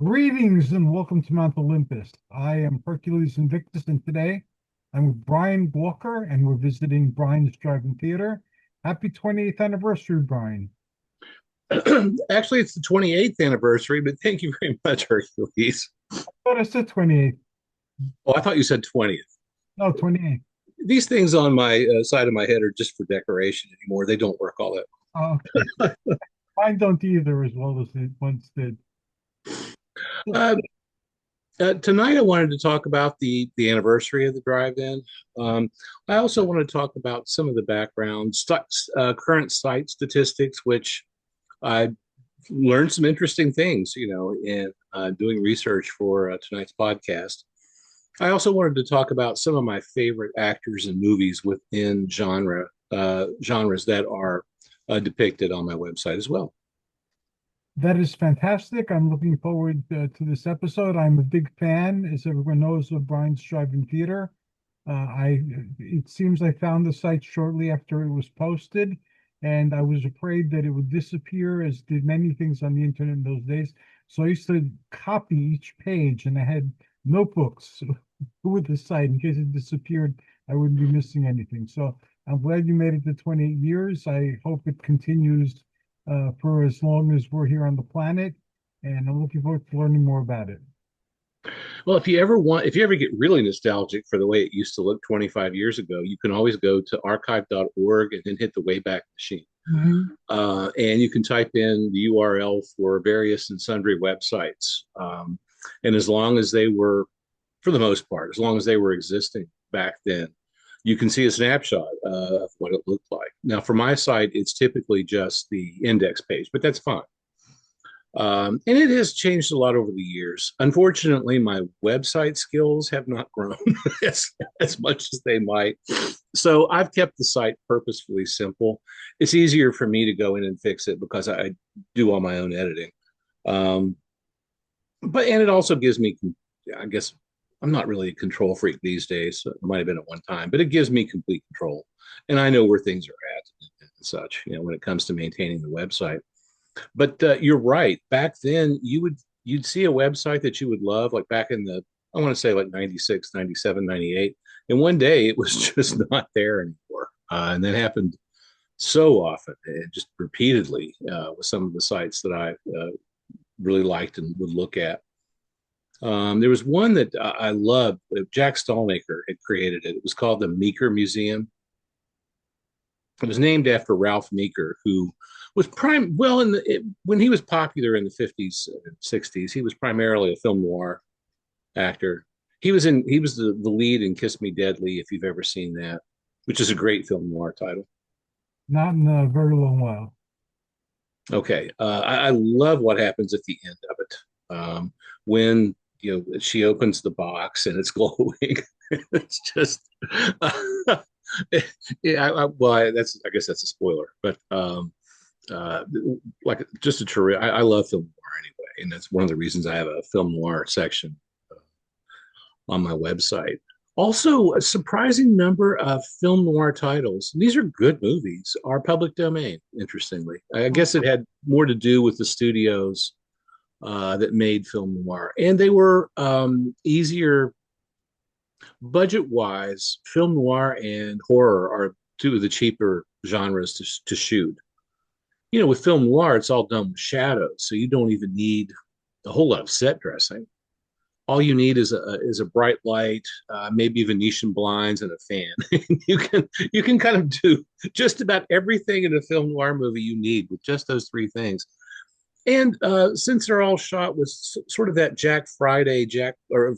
Greetings and welcome to Mount Olympus. I am Hercules Invictus, and today I'm with Brian Walker, and we're visiting Brian's Drive-In Theater. Happy 28th anniversary, Brian. Actually, it's the 28th anniversary, but thank you very much, Hercules. But I said 28th. Oh, I thought you said 20th. No, 28th. These things on my side of my head are just for decoration anymore. They don't work all that Oh, okay. Mine don't either as well as it once did. well. Tonight, I wanted to talk about the anniversary of the drive-in. I also want to talk about some of the background, current site statistics, which I learned some interesting things, in doing research for tonight's podcast. I also wanted to talk about some of my favorite actors and movies within genres that are depicted on my website as well. That is fantastic. I'm looking forward to this episode. I'm a big fan, as everyone knows, of Brian's Drive-In Theater. It seems I found the site shortly after it was posted, and I was afraid that it would disappear, as did many things on the internet in those days. So I used to copy each page, and I had notebooks with the site in case it disappeared. I wouldn't be missing anything. So I'm glad you made it to 28 years. I hope it continues for as long as we're here on the planet, and I'm looking forward to learning more about it. Well, if you ever get really nostalgic for the way it used to look 25 years ago, you can always go to archive.org and then hit the Wayback Machine. Mhm. And you can type in the URL for various and sundry websites. And as long as they were, for the most part, as long as they were existing back then, you can see a snapshot of what it looked like. Now, for my site, it's typically just the index page, but that's fine. And it has changed a lot over the years. Unfortunately, my website skills have not grown as, as much as they might. So I've kept the site purposefully simple. It's easier for me to go in and fix it because I do all my own editing. Um, and it also gives me, I guess, I'm not really a control freak these days. So it might have been at one time, but it gives me complete control, and I know where things are at and such. When it comes to maintaining the website. But you're right. Back then, you'd see a website that you would love, like back in the I want to say like 96, 97, 98, and one day it was just not there anymore. And that happened so often, and just repeatedly with some of the sites that I really liked and would look at. There was one that I loved. Jack Stallmaker had created it. It was called the Meeker Museum. It was named after Ralph Meeker, who was prime. Well, when he was popular in the 50s and 60s, he was primarily a film noir actor. He was the lead in Kiss Me Deadly, if you've ever seen that, which is a great film noir title. Not in a very long while. Okay, I love what happens at the end of it when she opens the box and it's glowing. It's just yeah. I guess that's a spoiler, but uh, like just a terrific. I love film noir anyway, and that's one of the reasons I have a film noir section on my website. Also, a surprising number of film noir titles. These are good movies, are public domain. Interestingly, I guess it had more to do with the studios that made film noir, and they were easier budget wise. Film noir and horror are two of the cheaper genres to shoot. With film noir, it's all done with shadows, so you don't even need a whole lot of set dressing. All you need is a bright light, maybe Venetian blinds and a fan. You can kind of do just about everything in a film noir movie you need with just those three things. And since they're all shot with sort of that Jack Friday, Jack or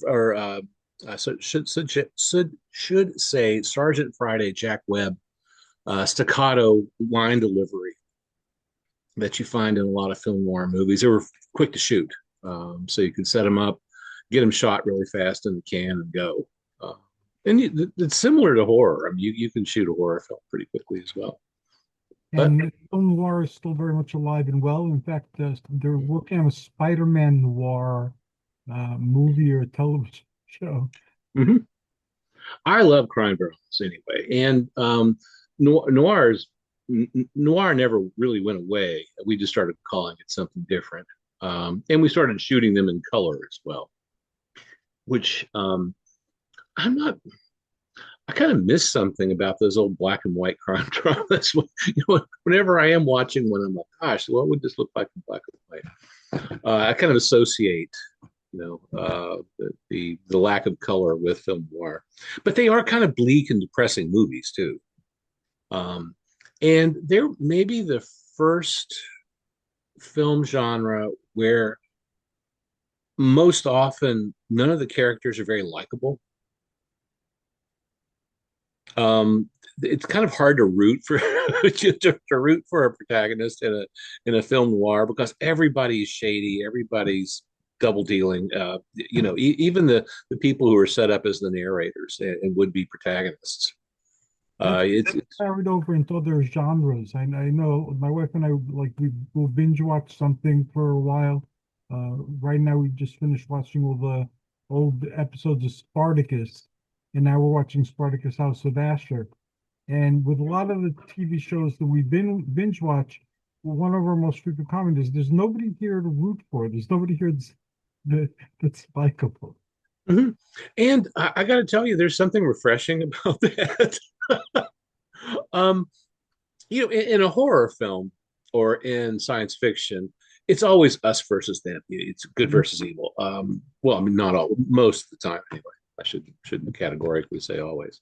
so should say Sergeant Friday, Jack Webb staccato line delivery that you find in a lot of film noir movies. They were quick to shoot, so you can set them up, get them shot really fast in the can, and go. Uh, it's similar to horror. I mean, you can shoot a horror film pretty quickly as well. But And film noir is still very much alive and well. In fact, they're working on a Spider-Man noir movie or television show. mhm. I love crime dramas anyway, and noir never really went away. We just started calling it something different. And we started shooting them in color as well, which I'm not. I kind of miss something about those old black and white crime dramas. Whenever I am watching one, I'm like, gosh, what would this look like in black and white? I kind of associate, the lack of color with film noir, but they are kind of bleak and depressing movies too. Um, and they're maybe the first film genre where most often none of the characters are very likable. um it's kind of hard to root for to root for a protagonist in a film noir because everybody's shady, everybody's double dealing. Even the people who are set up as the narrators and would be protagonists. That's carried over into other genres. I know my wife and I like we will binge watch something for a while. Right now we just finished watching all the old episodes of Spartacus, and now we're watching Spartacus House of Asher. And with a lot of the TV shows that we've been binge watch, one of our most frequent comments is there's nobody here to root for. There's nobody here that's likable. Mhm. And I got to tell you, there's something refreshing about that. um in a horror film or in science fiction, it's always us versus them. It's good Mhm. versus evil. Well, I mean, not all, most of the time anyway. I shouldn't categorically say always.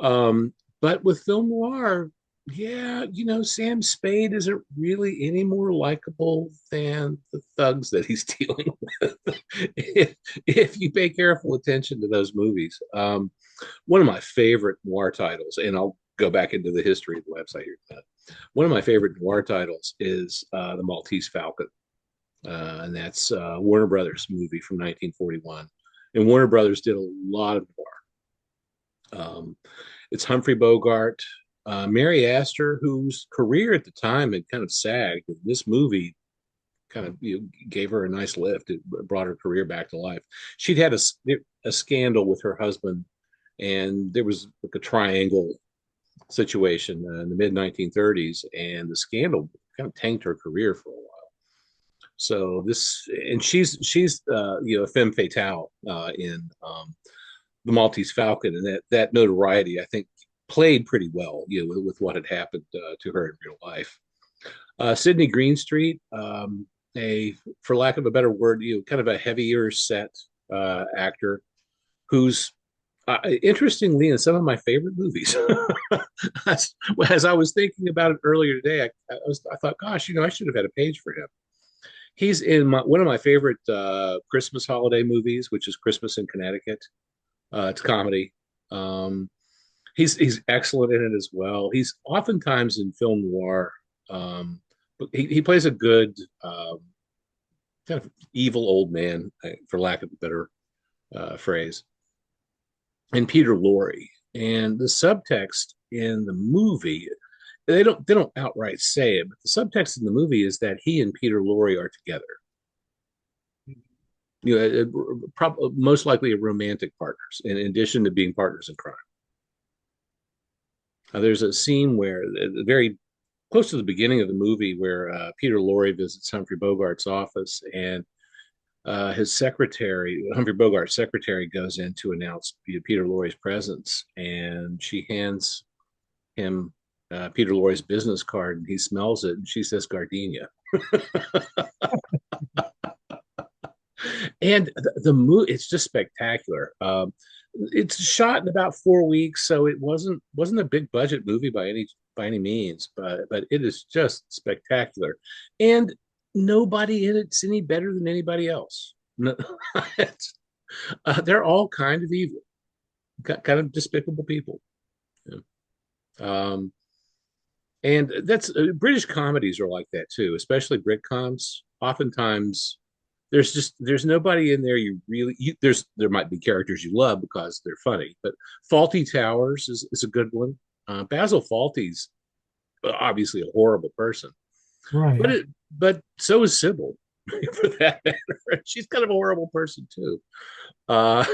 Um, but with film noir, yeah, Sam Spade isn't really any more likable than the thugs that he's dealing with. if you pay careful attention to those movies. One of my favorite noir titles, and I'll go back into the history of the website here in a minute. One of my favorite noir titles is The Maltese Falcon, and that's Warner Brothers movie from 1941. And Warner Brothers did a lot of noir. It's Humphrey Bogart, Mary Astor, whose career at the time had kind of sagged. This movie kind of gave her a nice lift. It brought her career back to life. She'd had a scandal with her husband, and there was like a triangle situation in the mid 1930s, and the scandal kind of tanked her career for a while. So and she's a femme fatale in the Maltese Falcon, and that notoriety I think played pretty well, with what had happened to her in real life. Sydney Greenstreet, a for lack of a better word, kind of a heavier set actor who's interestingly in some of my favorite movies. As I was thinking about it earlier today, I thought, gosh, I should have had a page for him. He's in one of my favorite Christmas holiday movies, which is Christmas in Connecticut. It's comedy. Um, he's excellent in it as well. He's oftentimes in film noir, but he plays a good kind of evil old man, for lack of a better phrase. And Peter Lorre. And the subtext in the movie, they don't outright say it, but the subtext in the movie is that he and Peter Lorre are together. Most likely a romantic partners, in addition to being partners in crime. There's a scene where, very close to the beginning of the movie, where Peter Lorre visits Humphrey Bogart's office, and his secretary, Humphrey Bogart's secretary, goes in to announce Peter Lorre's presence, and she hands him Peter Lorre's business card, and he smells it, and she says gardenia. And the movie, it's just spectacular. It's shot in about 4 weeks, so it wasn't a big budget movie by any means, but it is just spectacular, and nobody in it's any better than anybody else. No, they're all kind of evil, kind of despicable people. Yeah. Um, and that's British comedies are like that too, especially Britcoms. Oftentimes, there's nobody in there there might be characters you love because they're funny, but Faulty Towers is a good one. Basil Fawlty's obviously a horrible person, Right. but so is Sybil, for that matter. She's kind of a horrible person too. Uh,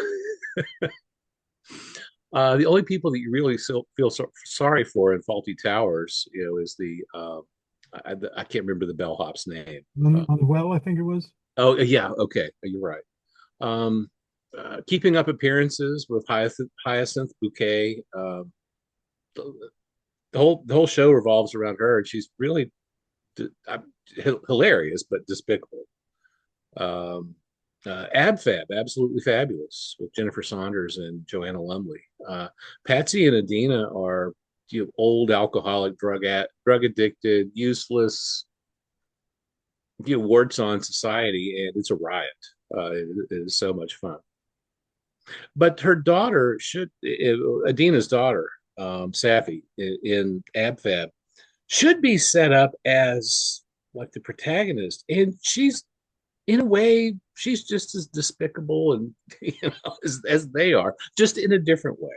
the only people that you really feel sorry for in Faulty Towers, is I can't remember the bellhop's name. Well, I think it was. Oh yeah, okay, you're right. Um, Keeping Up Appearances with Hyacinth Bouquet. The, the whole show revolves around her, and she's really hilarious but despicable. Um, AbFab, Absolutely Fabulous, with Jennifer Saunders and Joanna Lumley. Patsy and Adina are, old alcoholic, drug addicted, useless, warts on society, and it's a riot. It is so much fun. But her daughter Adina's daughter, Safi, in AbFab, should be set up as like the protagonist, and she's, in a way, she's just as despicable and as they are, just in a different way.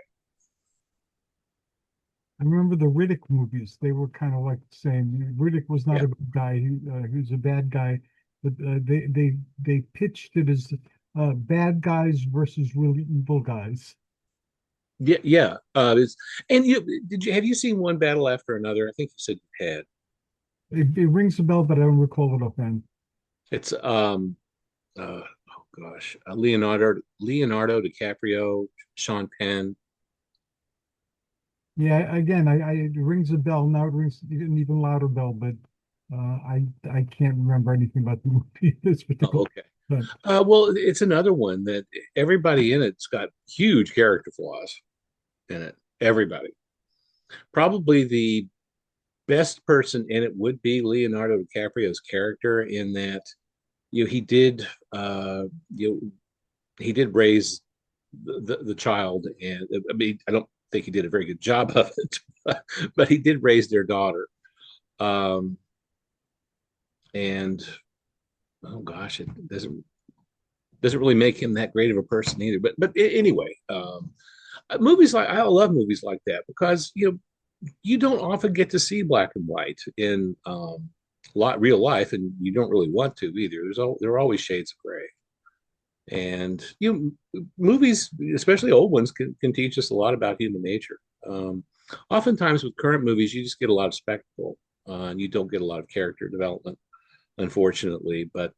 I remember the Riddick movies. They were kind of like the same. Riddick was not Yeah, a good guy. He was a bad guy, but they pitched it as bad guys versus really evil guys. yeah, yeah. And did you have you seen One Battle After Another? I think you said you had. It rings a bell, but I don't recall it offhand. It's oh gosh, Leonardo DiCaprio, Sean Penn. Yeah, again, it rings a bell. Now it rings an even louder bell, but I can't remember anything about the movie this Oh, particular. okay. But Well, it's another one that everybody in it's got huge character flaws in it. Everybody. Probably the best person in it would be Leonardo DiCaprio's character, in that, he did, you know he did raise the child, and I mean, I don't think he did a very good job of it, but he did raise their daughter. Um, and oh gosh, it doesn't really make him that great of a person either. But anyway, movies like, I love movies like that, because you don't often get to see black and white in real life, and you don't really want to either. There are always shades of gray, and movies, especially old ones, can teach us a lot about human nature. Oftentimes with current movies, you just get a lot of spectacle, and you don't get a lot of character development, unfortunately. But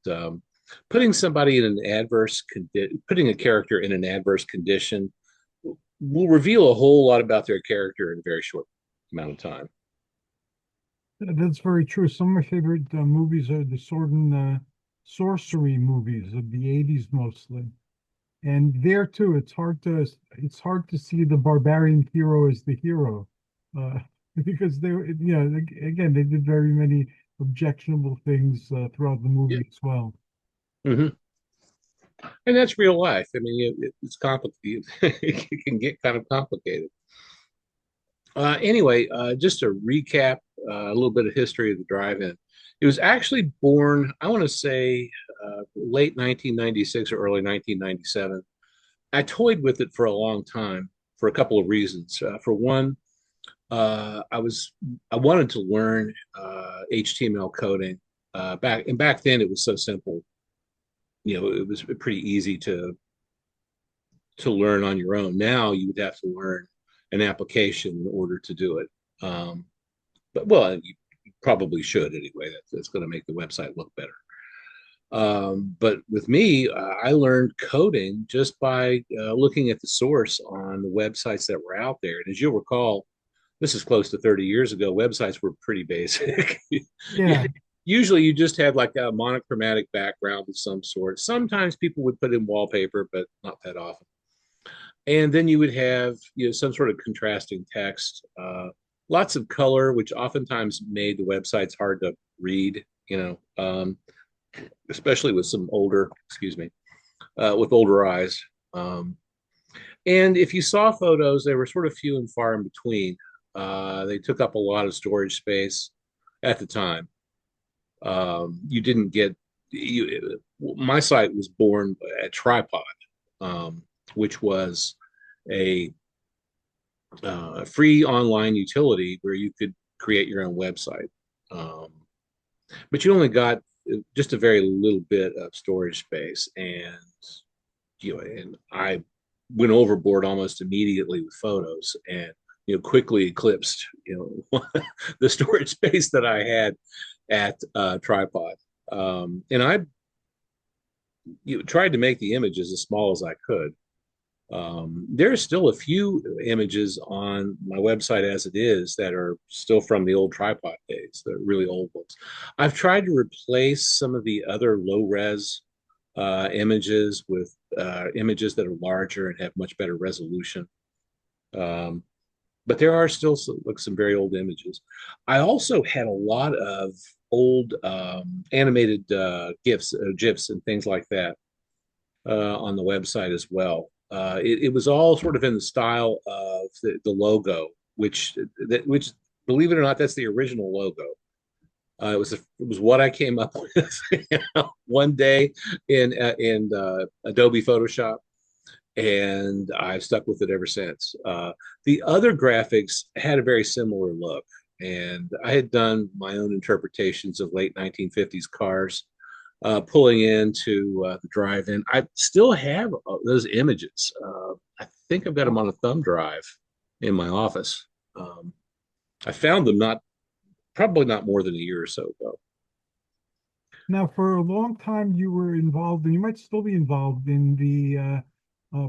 putting a character in an adverse condition will reveal a whole lot about their character in a very short amount of time. that's very true. Some of my favorite movies are the sword and sorcery movies of the '80s mostly. And there too, it's hard to see the barbarian hero as the hero, uh, because again, they did very many objectionable things throughout the Yeah. movie as well. Hmm. And that's real life. I mean, it's complicated. It can get kind of complicated. Anyway, just to recap a little bit of history of the drive-in. It was actually born, I want to say, late 1996 or early 1997. I toyed with it for a long time for a couple of reasons. For one, I wanted to learn HTML coding. Back then it was so simple. It was pretty easy to learn on your own. Now you would have to learn an application in order to do it. But well, you probably should anyway. That's going to make the website look better. But with me, I learned coding just by looking at the source on the websites that were out there. And as you'll recall, this is close to 30 years ago. Websites were pretty basic. Yeah, Usually you just had like a monochromatic background of some sort. Sometimes people would put in wallpaper, but not that often. And then you would have, some sort of contrasting text, lots of color, which oftentimes made the websites hard to read, especially with some older, excuse me, with older eyes. Um, and if you saw photos, they were sort of few and far in between. They took up a lot of storage space at the time. You didn't get My site was born at Tripod, which was a free online utility where you could create your own website. Um, but you only got just a very little bit of storage space, and I went overboard almost immediately with photos, and quickly eclipsed, the storage space that I had at Tripod. And I tried to make the images as small as I could. There's still a few images on my website as it is that are still from the old Tripod days, the really old ones. I've tried to replace some of the other low res images with images that are larger and have much better resolution. Um, but there are still some very old images. I also had a lot of old animated GIFs and things like that on the website as well. It was all sort of in the style of the logo, which believe it or not, that's the original logo. It was what I came up with one day in Adobe Photoshop, and I've stuck with it ever since. The other graphics had a very similar look, and I had done my own interpretations of late 1950s cars pulling into the drive-in. I still have those images. I think I've got them on a thumb drive in my office. I found them probably not more than a year or so ago. Now, for a long time, you were involved, and you might still be involved in the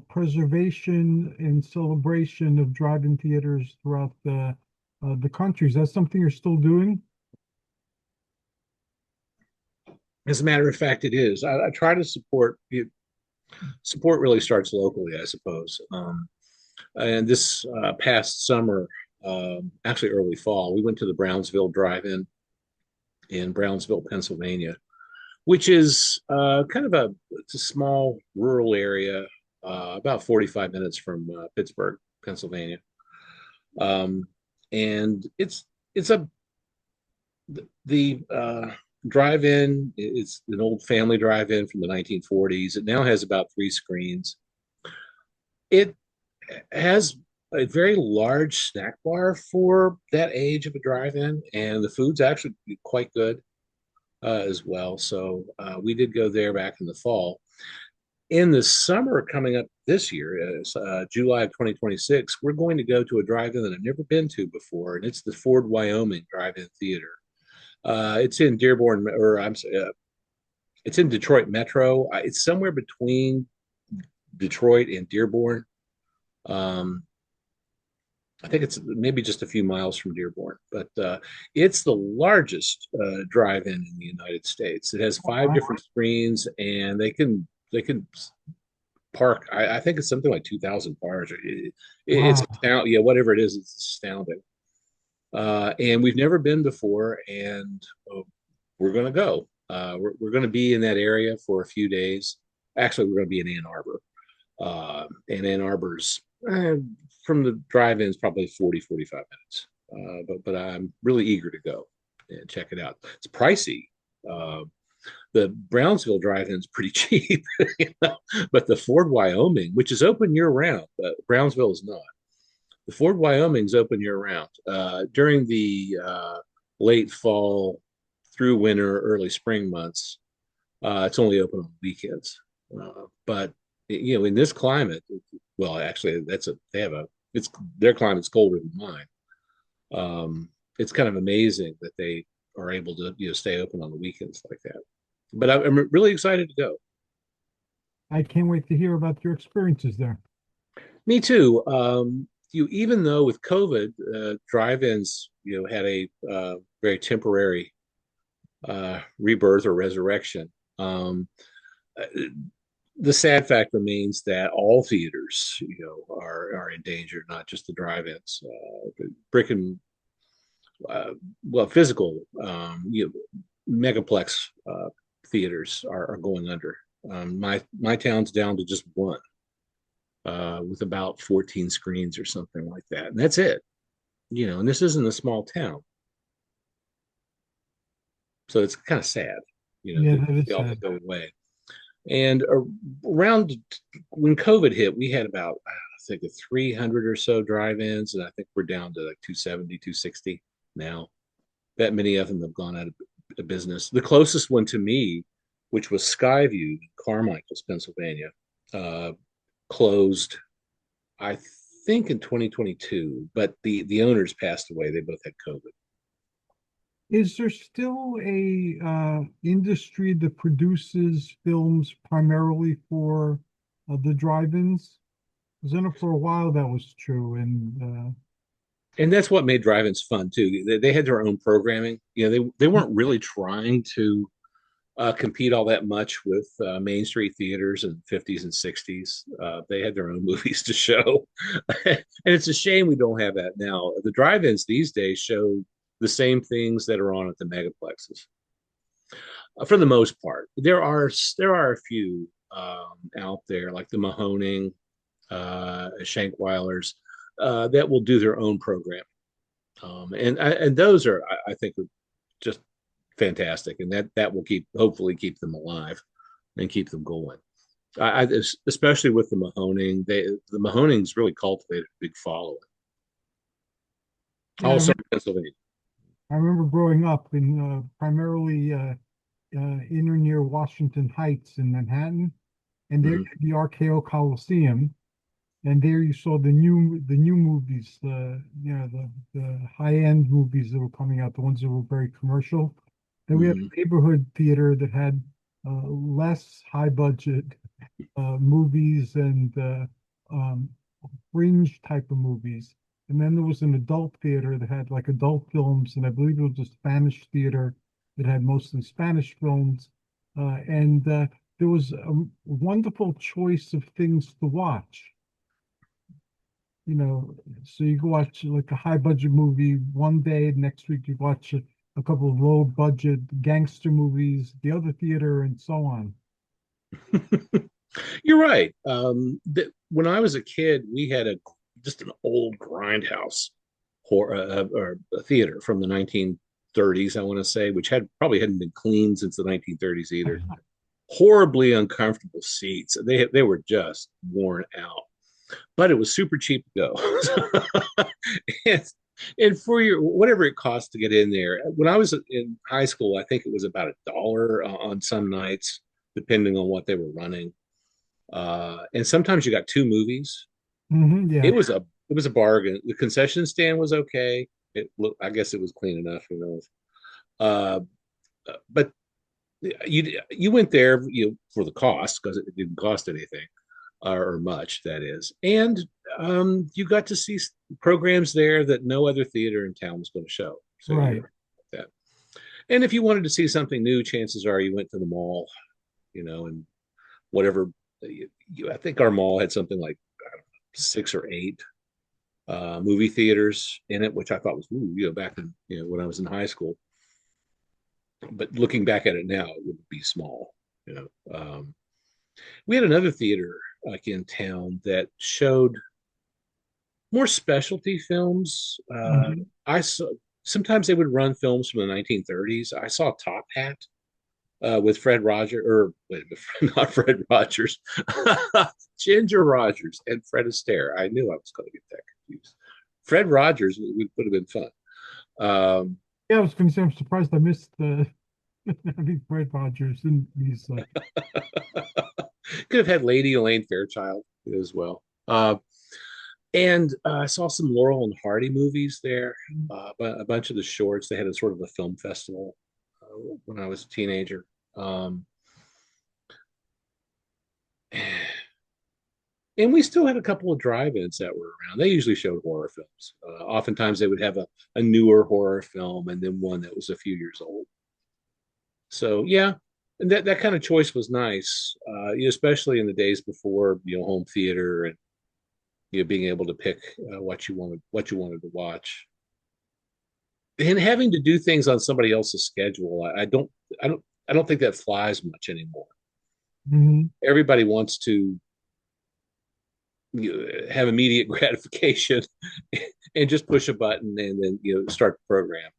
preservation and celebration of drive-in theaters throughout the country. Is that something you're still doing? As a matter of fact, it is. I try to support it. Support really starts locally, I suppose. And this past summer, actually early fall, we went to the Brownsville Drive-In in Brownsville, Pennsylvania, which is it's a small rural area, about 45 minutes from Pittsburgh, Pennsylvania. Um, and it's a the drive-in. It's an old family drive-in from the 1940s. It now has about 3 screens. It has a very large snack bar for that age of a drive-in, and the food's actually quite good as well. So we did go there back in the fall. In the summer coming up this year, July of 2026, we're going to go to a drive-in that I've never been to before, and it's the Ford, Wyoming Drive-In Theater. It's in Dearborn, or I'm sorry, it's in Detroit Metro. It's somewhere between Detroit and Dearborn. Um, I think it's maybe just a few miles from Dearborn, but it's the largest drive-in in the United States. It has Oh, 5 different screens, and they can park. I think it's something like 2,000 cars. It's wow. astounding. Yeah, whatever it is, it's astounding. And we've never been before, and we're going to go. We're going to be in that area for a few days. Actually, we're going to be in Ann Arbor. And Ann Arbor's from the drive-in is probably 40, 45 minutes. But I'm really eager to go and check it out. It's pricey. Uh, the Brownsville drive-in is pretty cheap, but the Ford, Wyoming, which is open year round, Brownsville is not. The Ford, Wyoming's open year round. During the late fall through winter, early spring months, it's only open on weekends. But in this climate, well, actually, it's their climate's colder than mine. It's kind of amazing that they are able to stay open on the weekends like that. But I'm really excited to go. I can't wait to hear about your experiences there. Me too. Even though with COVID, drive-ins had a very temporary rebirth or resurrection. Uh, the sad fact remains that all theaters, are in danger, not just the drive-ins. Brick and well, physical, megaplex theaters are going under. My town's down to just one, with about 14 screens or something like that, and that's it. And this isn't a small town, so it's kind of sad, Yeah, to that is see all that sad. go away. And around when COVID hit, we had about, I think, 300 or so drive-ins, and I think we're down to like 270, 260 now. That many of them have gone out of business. The closest one to me, which was Skyview in Carmichael, Pennsylvania, closed, I think in 2022, but the owners passed away. They both had COVID. Is there still a industry that produces films primarily for the drive-ins? Because I know for a while that was true, and And that's what made drive-ins fun too. They had their own programming. They weren't really trying to compete all that much with Main Street theaters in the 50s and 60s. They had their own movies to show. And it's a shame we don't have that now. The drive-ins these days show the same things that are on at the megaplexes. For the most part, there are a few out there like the Mahoning, Shankweiler's, that will do their own program. And those are, I think, are just fantastic, and that will hopefully keep them alive and keep them going. Especially with the Mahoning, the Mahonings really cultivated a big following. yeah, Also, Pennsylvania. I remember growing up in primarily in or near Washington Heights in Manhattan, and there Mhm. the RKO Coliseum, and there you saw the new movies, the high end movies that were coming out, the ones that were very commercial. Then we had Mhm. a neighborhood theater that had less high budget movies and um, fringe type of movies. And then there was an adult theater that had like adult films, and I believe it was a Spanish theater that had mostly Spanish films. And there was a wonderful choice of things to watch. So you go watch like a high budget movie one day, next week you watch a couple of low budget gangster movies, the other theater, and so on. You're right. When I was a kid, we had just an old grindhouse or a theater from the 1930s, I want to say, which probably hadn't been cleaned since the 1930s either. Horribly uncomfortable seats. They were just worn out, but it was super cheap to go. and, and for your whatever it cost to get in there, when I was in high school, I think it was about $1 on some nights, depending on what they were running. And sometimes you got two movies. Yeah. It was a bargain. The concession stand was okay. I guess it was clean enough. Who knows? Uh, but you went there for the cost because it didn't cost anything or much, that is, and you got to see programs there that no other theater in town was going to show. So Right. that. And if you wanted to see something new, chances are you went to the mall, and whatever. I think our mall had something like six or eight movie theaters in it, which I thought was back in when I was in high school. But looking back at it now, it would be small. You know, we had another theater like in town that showed more specialty films. Mhm. I saw sometimes they would run films from the 1930s. I saw Top Hat with Fred Rogers, or wait, not Fred Rogers, Ginger Rogers and Fred Astaire. I knew I was going to get that confused. Fred Rogers would have been fun. Um, Yeah, I was going to say I'm surprised I missed the I think Fred Rogers and these could have had Lady Elaine Fairchild as well. And I saw some Laurel and Hardy movies there, a bunch of the shorts. They had a sort of a film festival when I was a teenager. Um, and we still had a couple of drive-ins that were around. They usually showed horror films. Oftentimes they would have a newer horror film and then one that was a few years old. So yeah, and that kind of choice was nice, especially in the days before home theater and being able to pick what you wanted to watch, and having to do things on somebody else's schedule. I don't think that flies much anymore. Mhm. Everybody wants to have immediate gratification and just push a button and then start the program.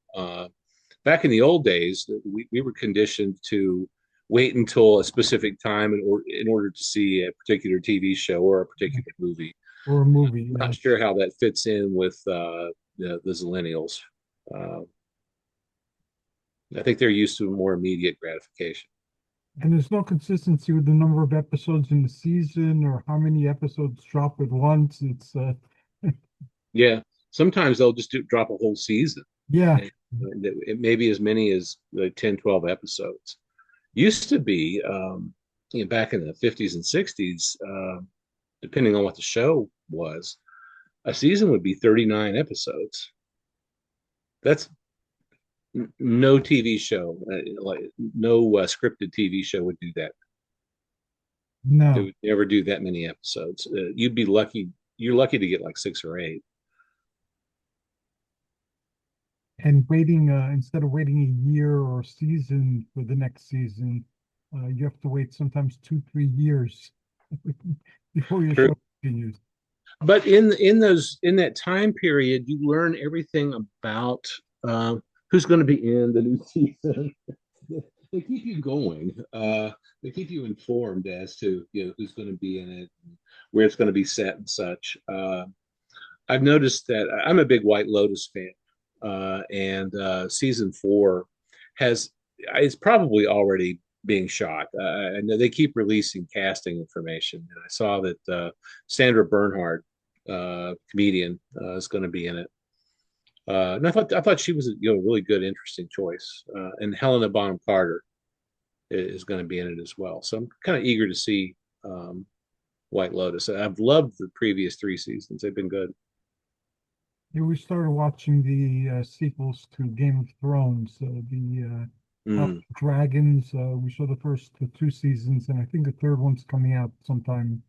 Back in the old days, we were conditioned to wait until a specific time in order to see a particular TV show or a particular movie. Or a movie. Not Yeah. sure how that fits in with the Zillennials. Uh, I think they're used to more immediate gratification. And there's no consistency with the number of episodes in the season or how many episodes drop at once. Yeah. Sometimes they'll just drop a whole season. Yeah, And it may be as many as like 10, 12 episodes. Used to be, back in the 50s and 60s, depending on what the show was, a season would be 39 episodes. That's no TV show, like no scripted TV show would do that. They no. would never do that many episodes. You'd be lucky. You're lucky to get like six or eight. And waiting, instead of waiting a year or season for the next season, you have to wait sometimes 2, 3 years before your True. show continues. But in that time period, you learn everything about who's going to be in the new season. They keep you going. They keep you informed as to who's going to be in it, and where it's going to be set, and such. I've noticed that I'm a big White Lotus fan, and season 4 has it's probably already being shot. I know they keep releasing casting information, and I saw that Sandra Bernhard, comedian, is going to be in it. And I thought she was a really good, interesting choice. And Helena Bonham Carter is going to be in it as well. So I'm kind of eager to see White Lotus. I've loved the previous 3 seasons; they've been good. Yeah, we started watching the sequels to Game of Thrones, the House Mm. of Dragons. We saw the first 2 seasons, and I think the third one's coming out sometime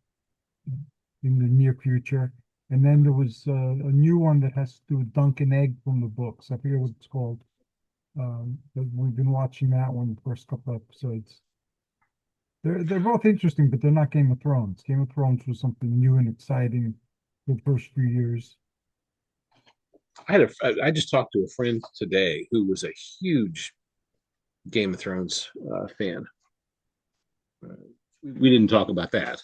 in the near future. And then there was a new one that has to do with Duncan Egg from the books. I forget what it's called. But we've been watching that one the first couple episodes. They're both interesting, but they're not Game of Thrones. Game of Thrones was something new and exciting for the first few years. I just talked to a friend today who was a huge Game of Thrones fan. Uh, we didn't talk about that.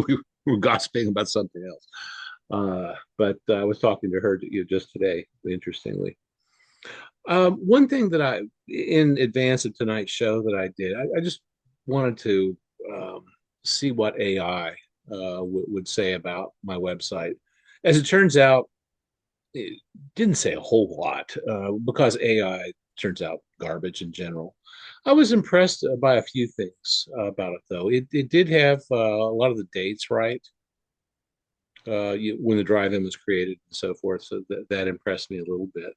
We were gossiping about something else. But I was talking to her just today, interestingly. One thing that in advance of tonight's show that I did, I just wanted to um, see what AI would say about my website. As it turns out, it didn't say a whole lot because AI turns out garbage in general. I was impressed by a few things about it, though. It did have a lot of the dates right, when the drive-in was created and so forth. So that impressed me a little bit.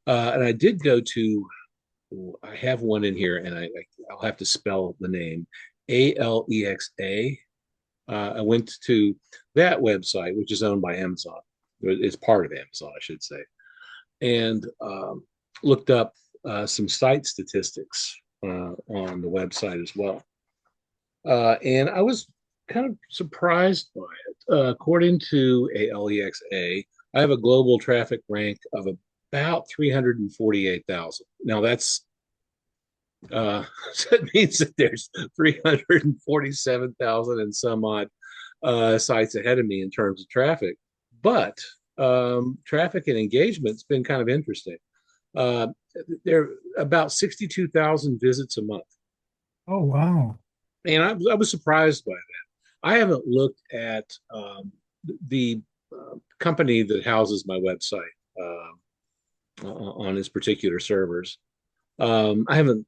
And I did go to, I have one in here, and I'll have to spell the name, Alexa. I went to that website, which is owned by Amazon. It's part of Amazon, I should say, and looked up some site statistics on the website as well. And I was kind of surprised by it. According to Alexa, I have a global traffic rank of about 348,000. Now that's that means that there's 347,000 and some odd sites ahead of me in terms of traffic. But traffic and engagement's been kind of interesting. Uh, there are about 62,000 visits a month. Oh, wow. And I was surprised by that. I haven't looked at the company that houses my website on its particular servers. I haven't.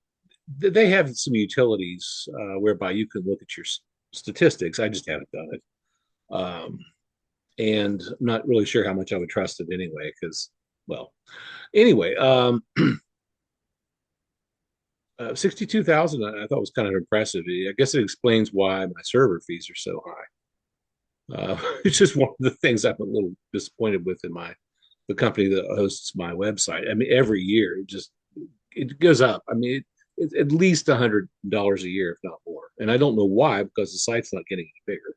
They have some utilities whereby you can look at your statistics. I just haven't done it, and I'm not really sure how much I would trust it anyway. Because, well, anyway, 62,000 I thought was kind of impressive. I guess it explains why my server fees are so high. It's just one of the things I'm a little disappointed with in the company that hosts my website. I mean, every year it goes up. I mean, it's at least $100 a year, if not more. And I don't know why, because the site's not getting any bigger.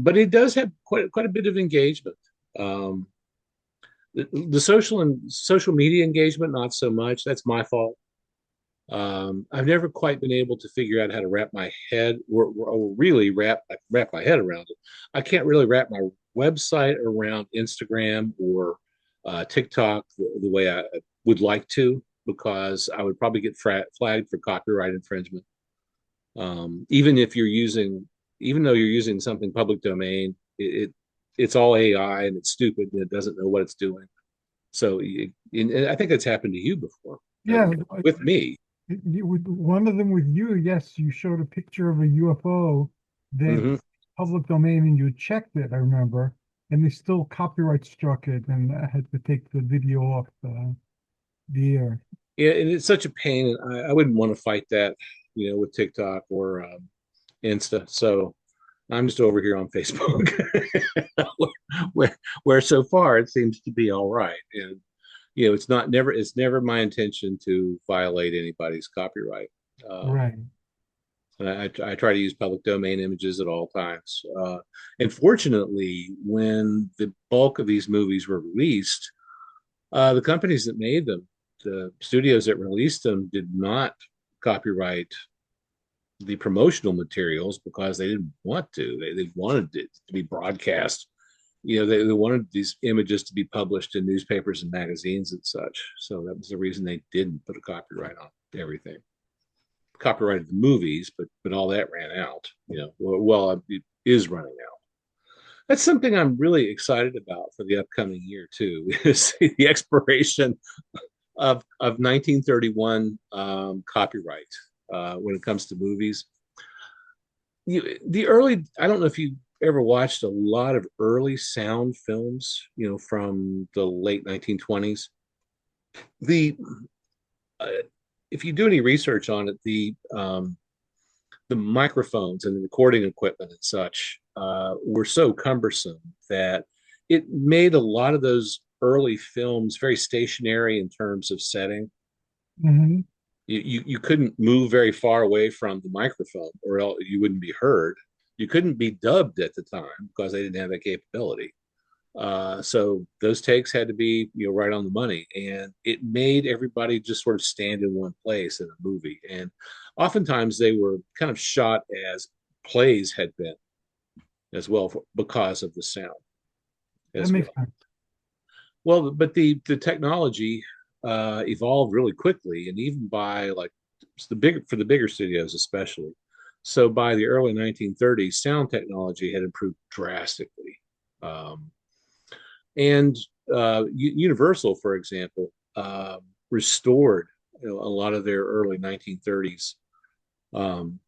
But it does have quite a bit of engagement. The social media engagement, not so much. That's my fault. I've never quite been able to figure out how to wrap my head or really wrap my head around it. I can't really wrap my website around Instagram or TikTok the way I would like to, because I would probably get flagged for copyright infringement. Even though you're using something public domain, it's all AI and it's stupid and it doesn't know what it's doing. So and I think that's happened to you before, Yeah, with me. one of them with you, yes, you showed a picture of a UFO that Hmm. public domain and you checked it, I remember, and they still copyright struck it and I had to take the video off the air. Yeah, and it's such a pain, and I wouldn't want to fight that, with TikTok or Insta. So I'm just over here on Facebook, where so far it seems to be all right. And it's never my intention to violate anybody's copyright. Um, Right. and I try to use public domain images at all times. And fortunately, when the bulk of these movies were released, the companies that made them, the studios that released them, did not copyright the promotional materials because they didn't want to. They wanted it to be broadcast. They wanted these images to be published in newspapers and magazines and such. So that was the reason they didn't put a copyright on everything. Copyrighted the movies, but all that ran out. Well, it is running out. That's something I'm really excited about for the upcoming year too. Is the expiration of 1931 copyright when it comes to movies. I don't know if you ever watched a lot of early sound films, from the late 1920s. The uh, If you do any research on it, the microphones and the recording equipment and such were so cumbersome that it made a lot of those early films very stationary in terms of setting. Hmm. You couldn't move very far away from the microphone or else you wouldn't be heard. You couldn't be dubbed at the time because they didn't have that capability. So those takes had to be, right on the money, and it made everybody just sort of stand in one place in a movie. And oftentimes they were kind of shot as plays had been as well because of the sound That as makes well. sense. Well, but the technology evolved really quickly, and even by like the bigger studios especially. So by the early 1930s, sound technology had improved drastically. Um, and Universal, for example, restored a lot of their early 1930s, um,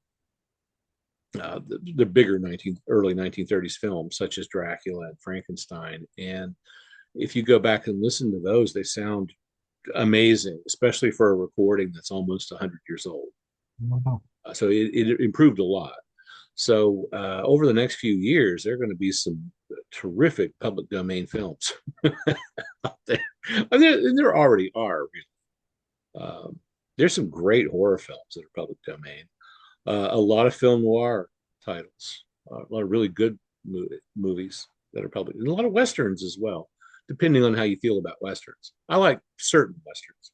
the bigger early 1930s films, such as Dracula and Frankenstein. And if you go back and listen to those, they sound amazing, especially for a recording that's almost 100 years old. Wow. So it improved a lot. So over the next few years, there are going to be some terrific public domain films out there. And there already are. Really. There's some great horror films that are public domain. A lot of film noir titles, a lot of really good movies that are public, and a lot of westerns as well, depending on how you feel about westerns. I like certain westerns.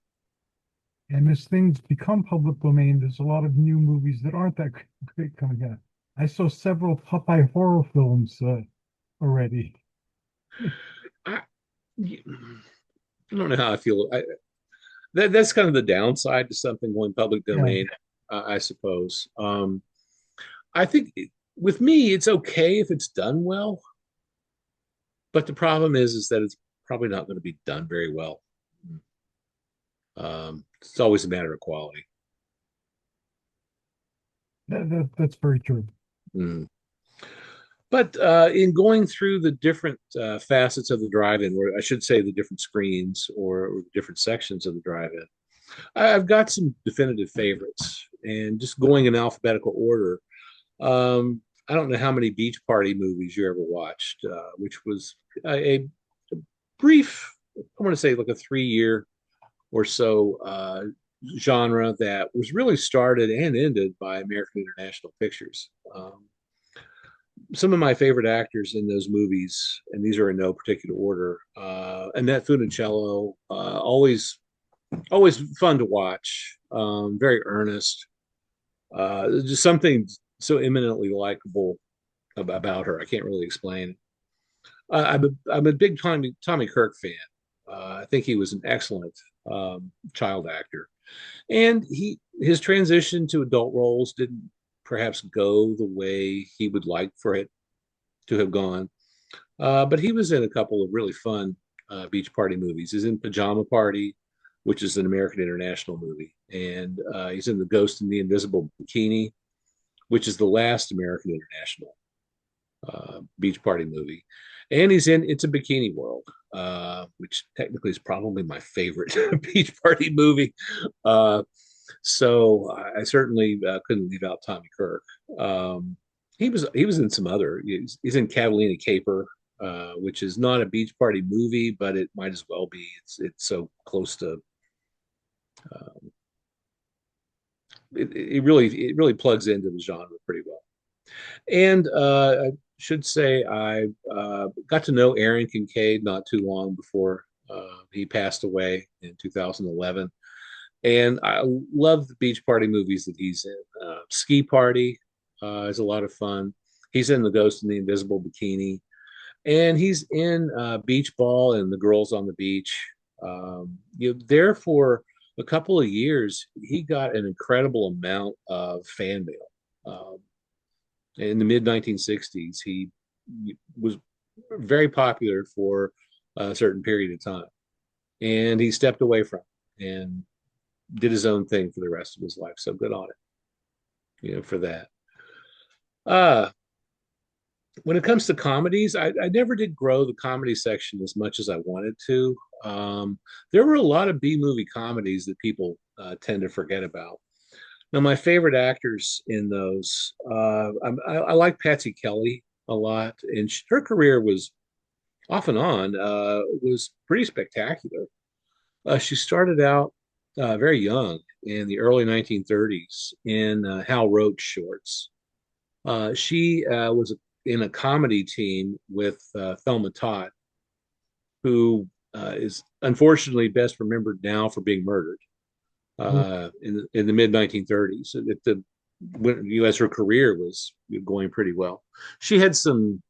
And as things become public domain, there's a lot of new movies that aren't that great coming out. I saw several Popeye horror films already. I, I don't know how I feel. That's kind of the downside to something going public Yeah, domain, I suppose. I think with me, it's okay if it's done well, but the problem is that it's probably not going to be done very well. It's always a matter of quality. that's very true. Mm. But in going through the different facets of the drive-in, or I should say the different screens or different sections of the drive-in, I've got some definitive favorites. And just going in alphabetical order, I don't know how many beach party movies you ever watched, which was a brief, I want to say like a 3 year or so genre that was really started and ended by American International Pictures. Some of my favorite actors in those movies, and these are in no particular order, Annette Funicello, always fun to watch, very earnest, just something so eminently likable about her. I can't really explain. I'm a big Tommy Kirk fan. I think he was an excellent child actor, and his transition to adult roles didn't perhaps go the way he would like for it to have gone. But he was in a couple of really fun beach party movies. He's in Pajama Party, which is an American International movie, and he's in The Ghost in the Invisible Bikini, which is the last American International beach party movie. And he's in It's a Bikini World, which technically is probably my favorite beach party movie. Uh, so I certainly couldn't leave out Tommy Kirk. Um, he was in some other. He's in Catalina Caper, which is not a beach party movie, but it might as well be. It's so close to. Um, it really plugs into the genre pretty well. And I should say I got to know Aaron Kincaid not too long before he passed away in 2011. And I love the beach party movies that he's in. Ski Party is a lot of fun. He's in The Ghost in the Invisible Bikini, and he's in Beach Ball and The Girls on the Beach. There for a couple of years, he got an incredible amount of fan mail. In the mid 1960s, he was very popular for a certain period of time, and he stepped away from it and did his own thing for the rest of his life. So good on it, for that. Uh, when it comes to comedies, I never did grow the comedy section as much as I wanted to. There were a lot of B movie comedies that people tend to forget about. Now, my favorite actors in those, I like Patsy Kelly a lot, and her career was off and on was pretty spectacular. She started out very young in the early 1930s in Hal Roach shorts. She was in a comedy team with Thelma Todd, who is unfortunately best remembered now for being murdered in the mid 1930s. As her career was going pretty well. She had some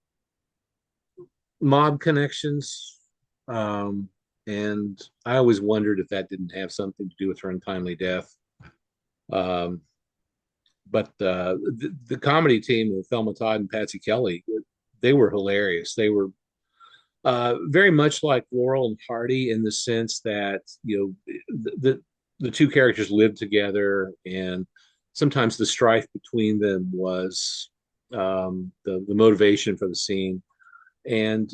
mob connections, and I always wondered if that didn't have something to do with her untimely death. Um, but the comedy team of Thelma Todd and Patsy Kelly, they were hilarious. They were very much like Laurel and Hardy in the sense that the two characters lived together, and sometimes the strife between them was the motivation for the scene. And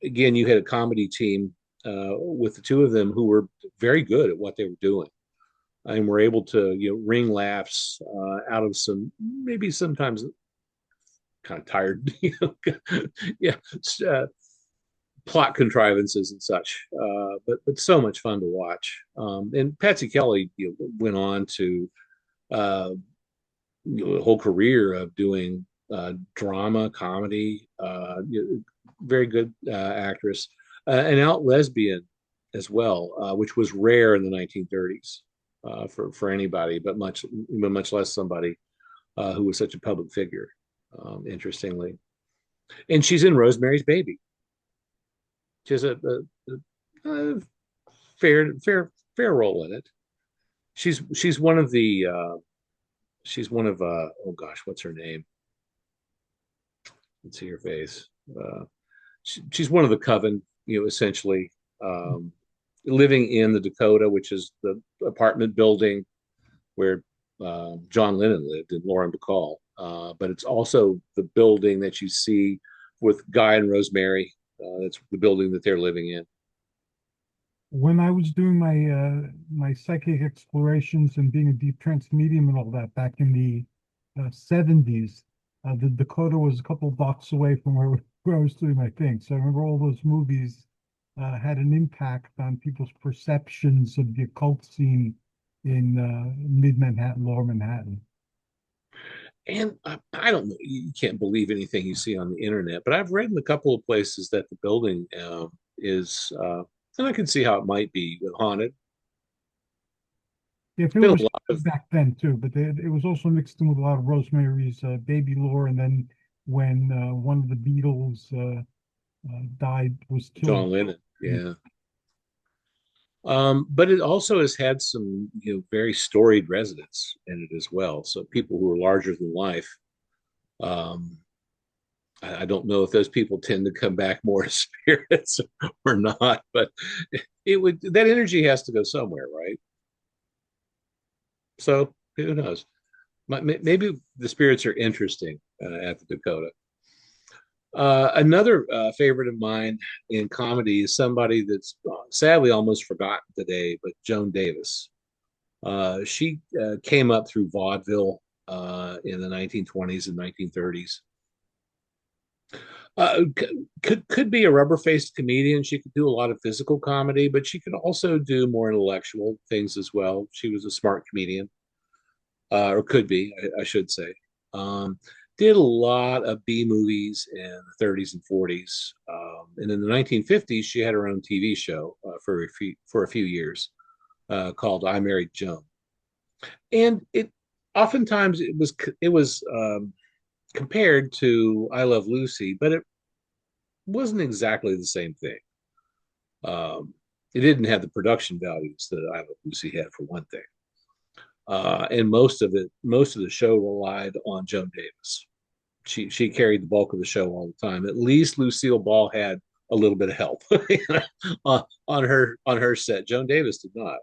again, you had a comedy team with the two of them who were very good at what they were doing and were able to wring laughs out of some maybe sometimes kind of tired yeah plot contrivances and such, but so much fun to watch. And Patsy Kelly went on to uh, a whole career of doing drama, comedy. Very good actress, an out lesbian as well, which was rare in the 1930s for anybody, but much less somebody who was such a public figure. Interestingly, and she's in Rosemary's Baby. She has a fair role in it. She's one of the she's one of oh gosh, what's her name? Let's see her face. She's one of the coven, essentially living in the Dakota, which is the apartment building where John Lennon lived and Lauren Bacall. But it's also the building that you see with Guy and Rosemary. That's the building that they're living in. When I was doing my psychic explorations and being a deep trance medium and all that back in the 70s, the Dakota was a couple blocks away from where I was doing my thing. So I remember all those movies had an impact on people's perceptions of the occult scene in mid Manhattan, lower Manhattan. And I don't know, you can't believe anything you see on the internet, but I've read in a couple of places that the building is, and I can see how it might be haunted. Yeah, Been people were a lot of back then too, but it was also mixed in with a lot of Rosemary's Baby lore, and then when one of the Beatles died, was killed. John Lennon, yeah. But it also has had some, very storied residents in it as well. So people who are larger than life. Um, I don't know if those people tend to come back more as spirits or not, but it would, that energy has to go somewhere, right? So who knows? Maybe the spirits are interesting at the Dakota. Another favorite of mine in comedy is somebody that's sadly almost forgotten today, but Joan Davis. She came up through vaudeville in the 1920s and 1930s. Could be a rubber-faced comedian. She could do a lot of physical comedy, but she could also do more intellectual things as well. She was a smart comedian, or could be, I should say. Um, did a lot of B movies in the 30s and 40s, and in the 1950s, she had her own TV show for a few years called "I Married Joan," and it oftentimes it was compared to "I Love Lucy," but it wasn't exactly the same thing. It didn't have the production values that I Love Lucy had, for one thing. And most of the show relied on Joan Davis. She carried the bulk of the show all the time. At least Lucille Ball had a little bit of help on her set. Joan Davis did not.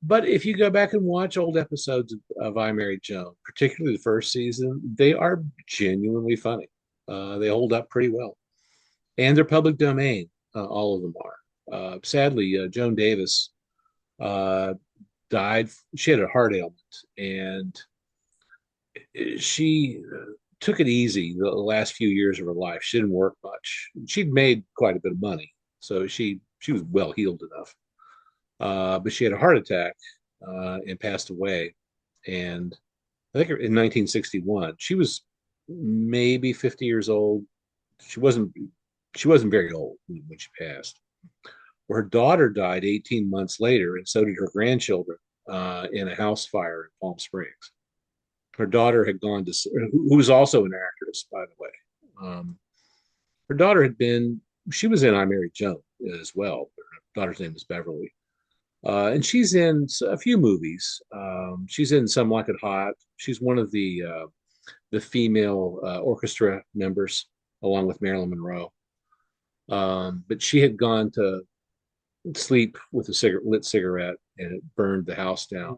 But if you go back and watch old episodes of I Married Joan, particularly the first season, they are genuinely funny. They hold up pretty well, and they're public domain. All of them are. Sadly, Joan Davis uh, died. She had a heart ailment, and she took it easy the last few years of her life. She didn't work much. She'd made quite a bit of money, so she was well healed enough. But she had a heart attack and passed away. And I think in 1961, she was maybe 50 years old. She wasn't she wasn't very old when she passed. Well, her daughter died 18 months later, and so did her grandchildren in a house fire in Palm Springs. Her daughter had gone to, who was also an actress, by the way. Her daughter had been, she was in I Married Joan as well. Her daughter's name is Beverly. And she's in a few movies. She's in Some Like It Hot. She's one of the female orchestra members, along with Marilyn Monroe. But she had gone to sleep with a lit cigarette, and it burned the house down.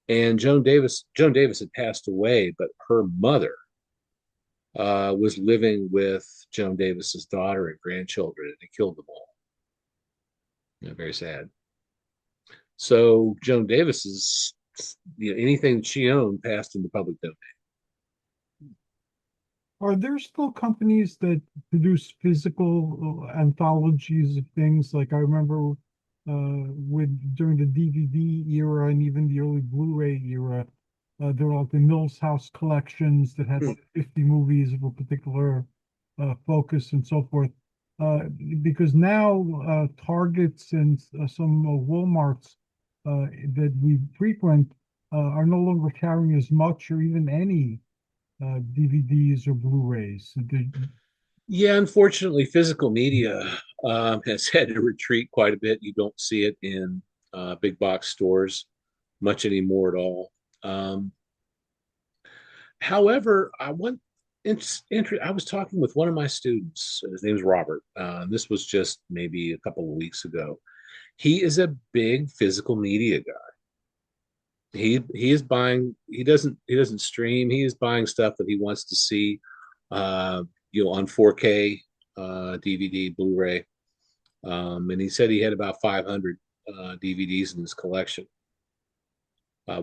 And Joan Davis had passed away, but her mother was living with Joan Davis's daughter and grandchildren, and it killed them all. Very sad. So Joan Davis's, anything that she owned passed into public domain. Are there still companies that produce physical anthologies of things? Like I remember with during the DVD era and even the early Blu-ray era, there were like the Mills House collections that had like 50 movies of a particular focus and so forth. Uh, because now Targets and some Walmarts that we frequent are no longer carrying as much or even any DVDs or Blu-rays. Yeah, unfortunately, physical media has had to retreat quite a bit. You don't see it in big box stores much anymore at all. Um, However, I was talking with one of my students. His name's Robert. This was just maybe a couple of weeks ago. He is a big physical media guy. He is buying. He doesn't stream. He is buying stuff that he wants to see, uh, on 4K, DVD, Blu-ray. And he said he had about 500 DVDs in his collection,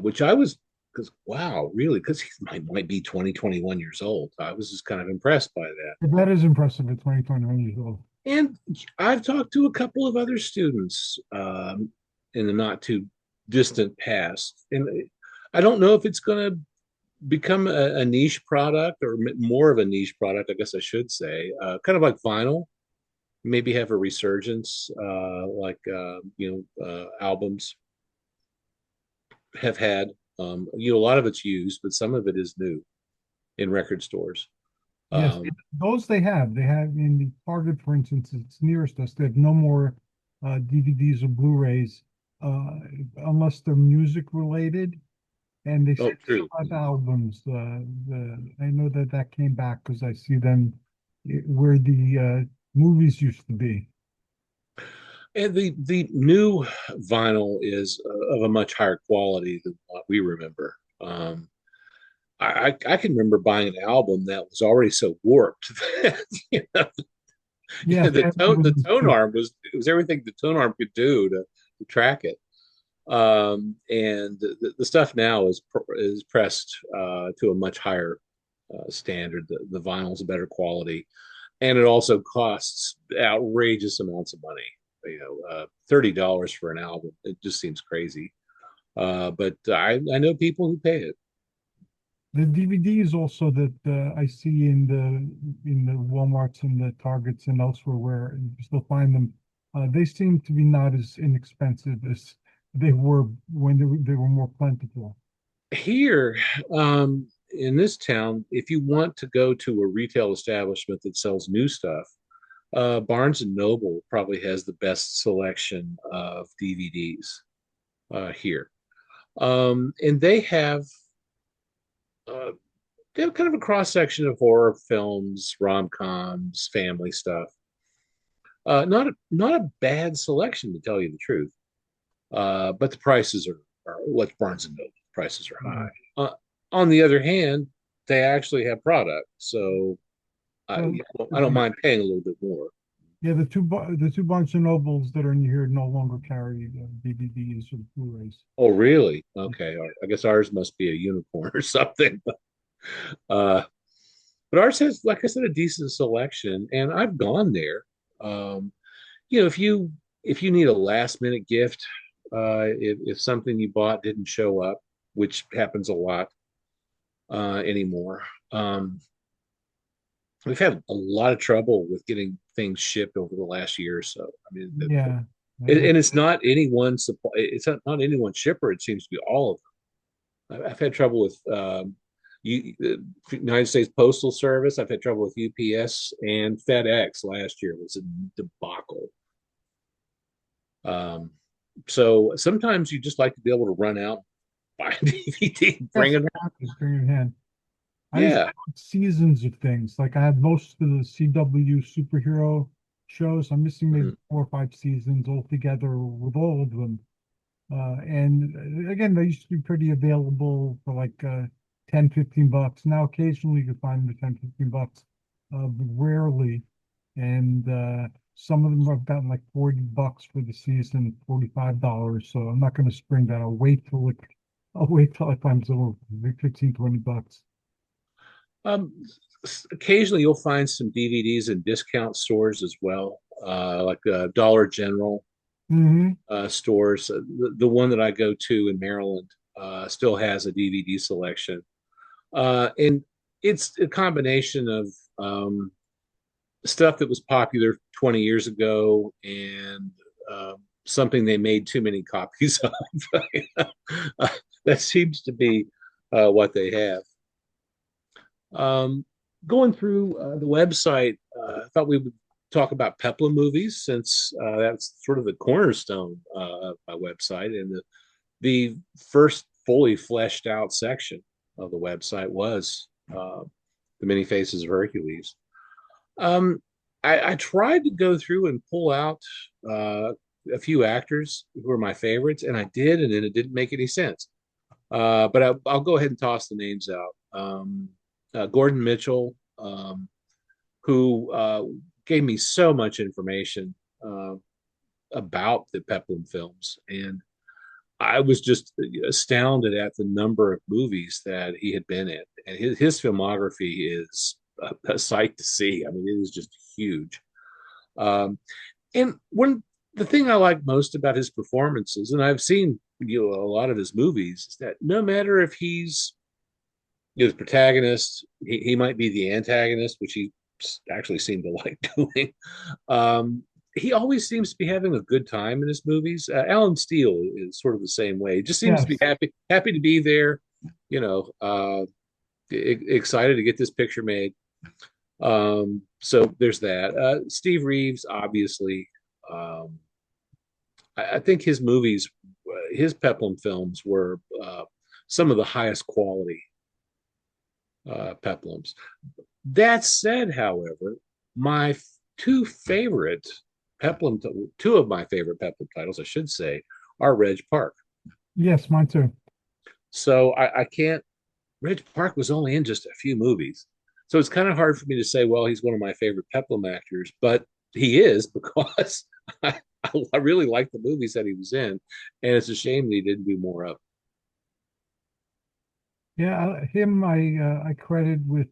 which I was, because wow, really? Because he might be 20, 21 years old. I was just kind of impressed by that. That is impressive at 20, 21 years old. And I've talked to a couple of other students in the not too distant past, and I don't know if it's going to become a niche product, or more of a niche product, I guess I should say, kind of like vinyl. Maybe have a resurgence, albums have had. A lot of it's used, but some of it is new in record stores. Yes, Um, those they have. They have in the Target, for instance, it's nearest us. They have no more DVDs or Blu-rays unless they're music related. and they Oh, still true. have albums. I know that that came back because I see them where the movies used to be. And the new vinyl is of a much higher quality than what we remember. I can remember buying an album that was already so warped that Yeah, the albums tone too. arm was everything the tone arm could do to track it. And the stuff now is pressed to a much higher standard. The vinyl's a better quality, and it also costs outrageous amounts of money. $30 for an album. It just seems crazy. But I know people who pay it. The DVDs also that I see in the Walmarts and the Targets and elsewhere where you still find them, they seem to be not as inexpensive as they were when they were more plentiful. Here, in this town, if you want to go to a retail establishment that sells new stuff, Barnes and Noble probably has the best selection of DVDs here. And uh, they have kind of a cross section of horror films, rom-coms, family stuff. Not a bad selection to tell you the truth. But the prices are like Barnes and Noble. Prices are high. Yeah. On the other hand, they actually have product, so Well, I don't mind paying a little bit more. yeah, the two Barnes and Nobles that are in here no longer carry DVDs or Blu-rays. Oh, really? Okay. I guess ours must be a unicorn or something. Uh, but ours has, like I said, a decent selection, and I've gone there. Um, if you need a last minute gift, if something you bought didn't show up, which happens a lot anymore, we've had a lot of trouble with getting things shipped over the last year or so. I mean, Yeah. and it's not any one supply. It's not any one shipper. It seems to be all of them. I've had trouble with United States Postal Service. I've had trouble with UPS and FedEx last year. It was a debacle. Um, so sometimes you just like to be able to run out, buy a DVD, bring Yes, it. exactly. Bring it in hand. I used to Yeah. have seasons of things. Like I had most of the CW superhero shows. I'm missing maybe Mhm. 4 or 5 seasons altogether with all of them. And again, they used to be pretty available for like 10, $15. Now occasionally you can find them for 10, $15, but rarely. And some of them have gotten like $40 for the season, $45. So I'm not going to spring that. I'll wait till I find some 15, $20. Um, Occasionally you'll find some DVDs in discount stores as well, like Dollar General Hmm. stores. The one that I go to in Maryland still has a DVD selection, and it's a combination of stuff that was popular 20 years ago and something they made too many copies of. That seems to be what they have. Um, Going through the website, I thought we would talk about Peplum movies since that's sort of the cornerstone of my website. And the first fully fleshed out section of the website was The Many Faces of Hercules. Um, I tried to go through and pull out uh, a few actors who were my favorites, and I did, and then it didn't make any sense. But I'll go ahead and toss the names out. Gordon Mitchell, who gave me so much information uh, about the Peplum films, and I was just astounded at the number of movies that he had been in. And his filmography is a sight to see. I mean, it is just huge. Um, and one the thing I like most about his performances, and I've seen a lot of his movies, is that no matter if he's the protagonist, he might be the antagonist, which he actually seemed to like doing. Um, he always seems to be having a good time in his movies. Alan Steele is sort of the same way. He just seems to be Yes. happy to be there. You know, excited to get this picture made. So there's that. Steve Reeves, obviously. Um, I think his movies, his Peplum films were some of the highest quality peplums. That said, however, my two favorite peplum, two of my favorite peplum titles, I should say, are Reg Park. Yes, mine too. So I can't. Reg Park was only in just a few movies, so it's kind of hard for me to say, well, he's one of my favorite peplum actors, but he is because I really like the movies that he was in, and it's a shame that he didn't do more of. Yeah, him I credit with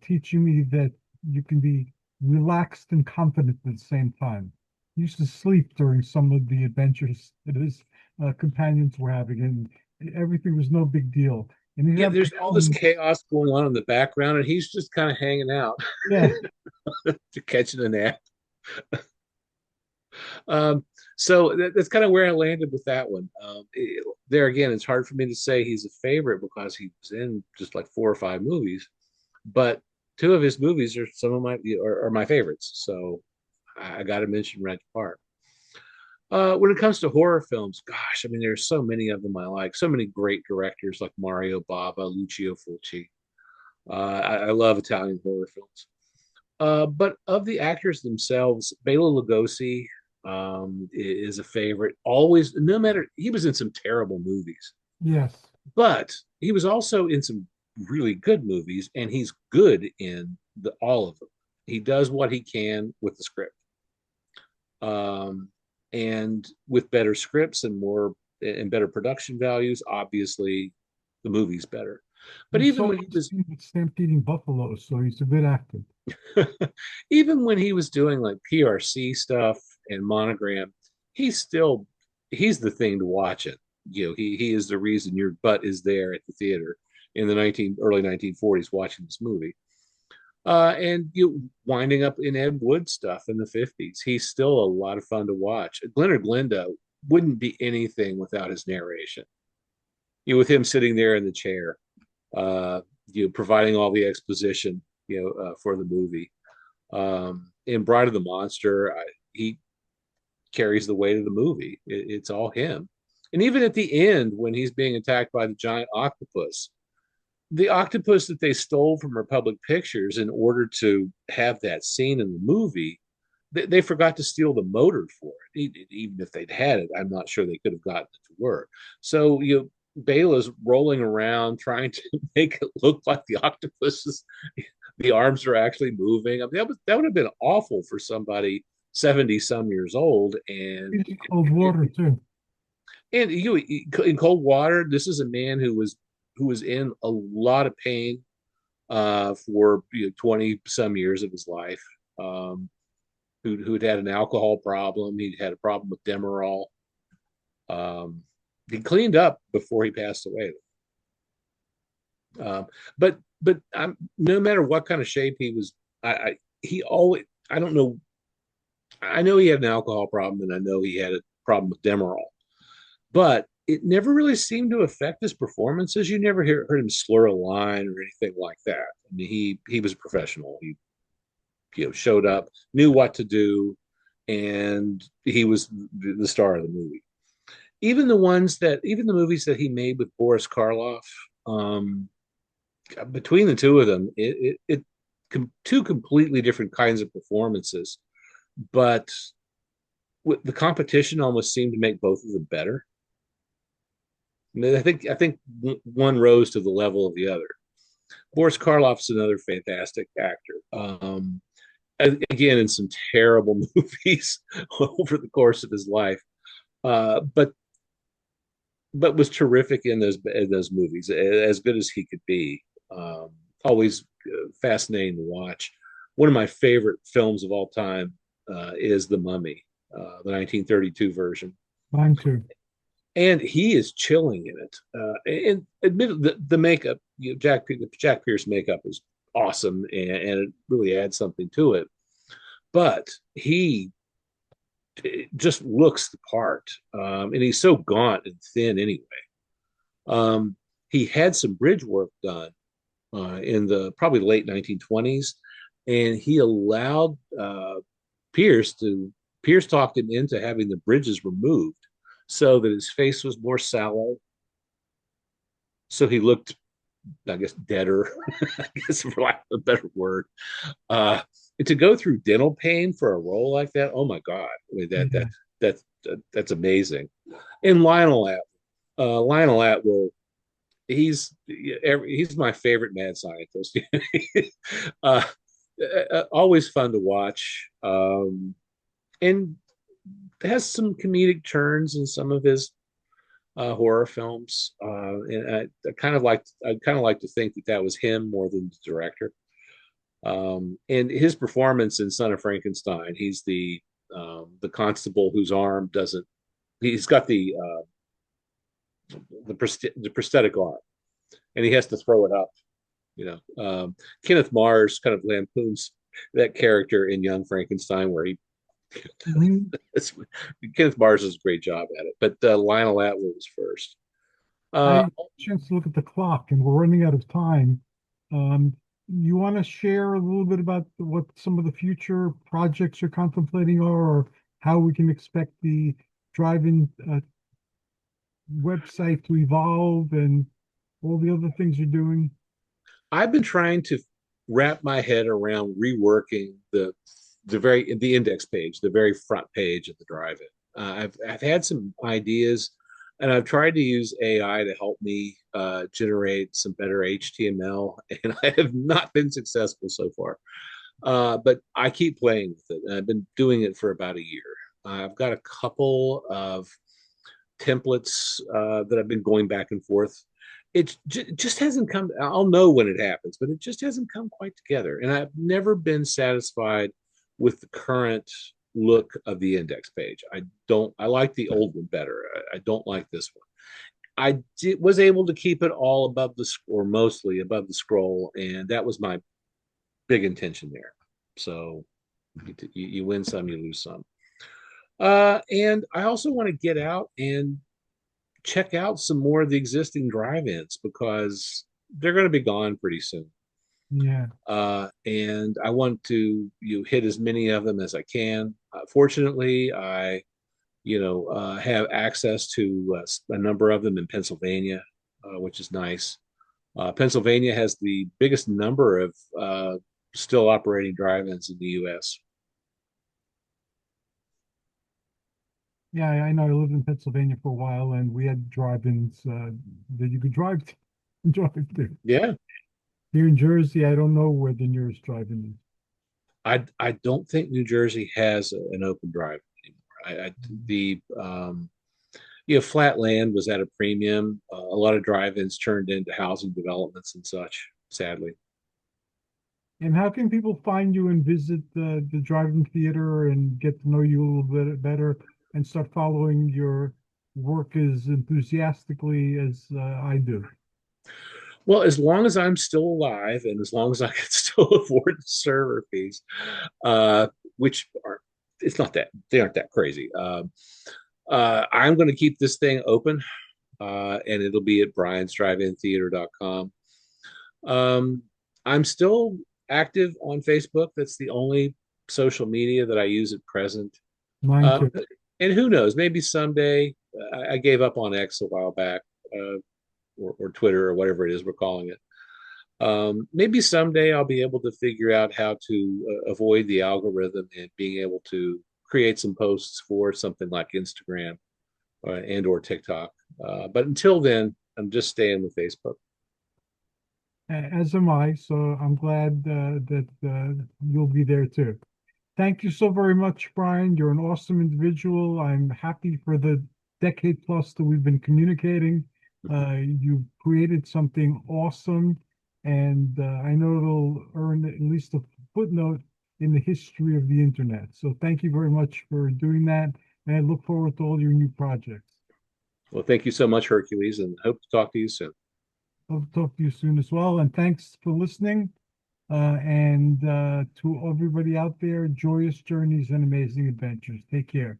teaching me that you can be relaxed and confident at the same time. He used to sleep during some of the adventures that his companions were having, and everything was no big deal. And he'd Yeah, have there's all this moments, chaos going on in the background, and he's just kind of hanging out yeah, to catching a nap. Um, so that's kind of where I landed with that one. There again, it's hard for me to say he's a favorite because he was in just like four or five movies, but two of his movies are some of my are my favorites. So I got to mention Red Park. When it comes to horror films, gosh, I mean, there's so many of them I like. So many great directors like Mario Bava, Lucio Fulci. I love Italian horror films. But of the actors themselves, Bela Lugosi is a favorite. Always, no matter, he was in some terrible movies, yes. but he was also in some really good movies, and he's good in all of them. He does what he can with the script, um, and with better scripts and more and better production values. Obviously, the movie's better. But He's even so when he was stampeding buffaloes, so he's a good actor. even when he was doing like PRC stuff and Monogram, he's still he's the thing to watch it. He is the reason your butt is there at the theater in the early 1940s watching this movie. And winding up in Ed Wood stuff in the 50s. He's still a lot of fun to watch. Glenn Glinda wouldn't be anything without his narration. With him sitting there in the chair, providing all the exposition, for the movie. In Bride of the Monster, he carries the weight of the movie. It's all him. And even at the end, when he's being attacked by the giant octopus, the octopus that they stole from Republic Pictures in order to have that scene in the movie, they forgot to steal the motor for it. Even if they'd had it, I'm not sure they could have gotten it to work. So Bela's rolling around trying to make it look like the octopus the arms are actually moving. I mean, that would have been awful for somebody 70 some years old. And He's in cold water too. in cold water, this is a man who was in a lot of pain for 20 some years of his life. Who'd had an alcohol problem. He'd had a problem with Demerol. Um, he cleaned up before he passed away. But no matter what kind of shape he was, he always I don't know. I know he had an alcohol problem, and I know he had a problem with Demerol, but it never really seemed to affect his performances. You never heard him slur a line or anything like that. I mean, he was a professional. He showed up, knew what to do, and he was the star of the movie. Even the movies that he made with Boris Karloff, um, between the two of them, two completely different kinds of performances, but the competition almost seemed to make both of them better. I mean, I think one rose to the level of the other. Boris Karloff's another fantastic actor. Again, in some terrible movies over the course of his life, but was terrific in those movies, as good as he could be. Always fascinating to watch. One of my favorite films of all time is The Mummy, the 1932 version, Mine too. and he is chilling in it. And admit the makeup, Jack Pierce makeup is awesome, and it really adds something to it. But he just looks the part, and he's so gaunt and thin anyway. Um, he had some bridge work done in the probably late 1920s, and he allowed Pierce to Pierce talked him into having the bridges removed so that his face was more sallow, So he looked, I guess, deader, I guess, for lack of a better word. Uh, and to go through dental pain for a role like that, oh my God, I mean, Yeah. that's amazing. And Lionel Atwill, he's my favorite mad scientist. uh, Always fun to watch, and has some comedic turns in some of his horror films. And I kind of like to think that that was him more than the director. And his performance in Son of Frankenstein, he's the constable whose arm doesn't. He's got the prosthetic arm, and he has to throw it up. Kenneth Mars kind of lampoons that character in Young Frankenstein, where he Mhm. Kenneth Mars does a great job at it. But Lionel Atwill was first. I Uh, had a chance to look at the clock and we're running out of time. Um, you want to share a little bit about what some of the future projects you're contemplating are, or how we can expect the drive-in website to evolve and all the other things you're doing? I've been trying to wrap my head around reworking the index page, the very front page of the drive-in. I've had some ideas, and I've tried to use AI to help me generate some better HTML, and I have not been successful so far. But I keep playing with it, and I've been doing it for about a year. I've got a couple of templates that I've been going back and forth. Just hasn't come. I'll know when it happens, but it just hasn't come quite together. And I've never been satisfied with the current look of the index page. I don't. I like the old one better. I don't like this one. Was able to keep it all above or mostly above the scroll, and that was my big intention there. So you win some, you lose some. And I also want to get out and check out some more of the existing drive-ins because they're going to be gone pretty soon. Yeah. And I want to hit as many of them as I can. Fortunately, I have access to a number of them in Pennsylvania, which is nice. Pennsylvania has the biggest number of still operating drive-ins in the U.S. Yeah, I know. I lived in Pennsylvania for a while, and we had drive-ins that you could drive to, drive to. Yeah, Here in Jersey, I don't know where the nearest drive-in is. I don't think New Jersey has an open drive anymore. The flat land was at a premium. A lot of drive-ins turned into housing developments and such. Sadly, And how can people find you and visit the drive-in theater and get to know you a little bit better and start following your work as enthusiastically as I do? well, as long as I'm still alive and as long as I can still afford the server fees, uh, which are it's not that they aren't that crazy. I'm going to keep this thing open, and it'll be at briansdriveintheater.com. Um, I'm still active on Facebook. That's the only social media that I use at present. Mine Uh, too. and who knows? Maybe someday. I gave up on X a while back, or Twitter or whatever it is we're calling it. Maybe someday I'll be able to figure out how to avoid the algorithm and being able to create some posts for something like Instagram and or TikTok. But until then, I'm just staying with Facebook. As am I. So I'm glad that you'll be there too. Thank you so very much, Brian. You're an awesome individual. I'm happy for the decade plus that we've been communicating. You've created something awesome, and I know it'll earn at least a footnote in the history of the internet. So thank you very much for doing that, and I look forward to all your new projects. Well, thank you so much, Hercules, and hope to talk to you soon. I'll talk to you soon as well, and thanks for listening. And to everybody out there, joyous journeys and amazing adventures. Take care.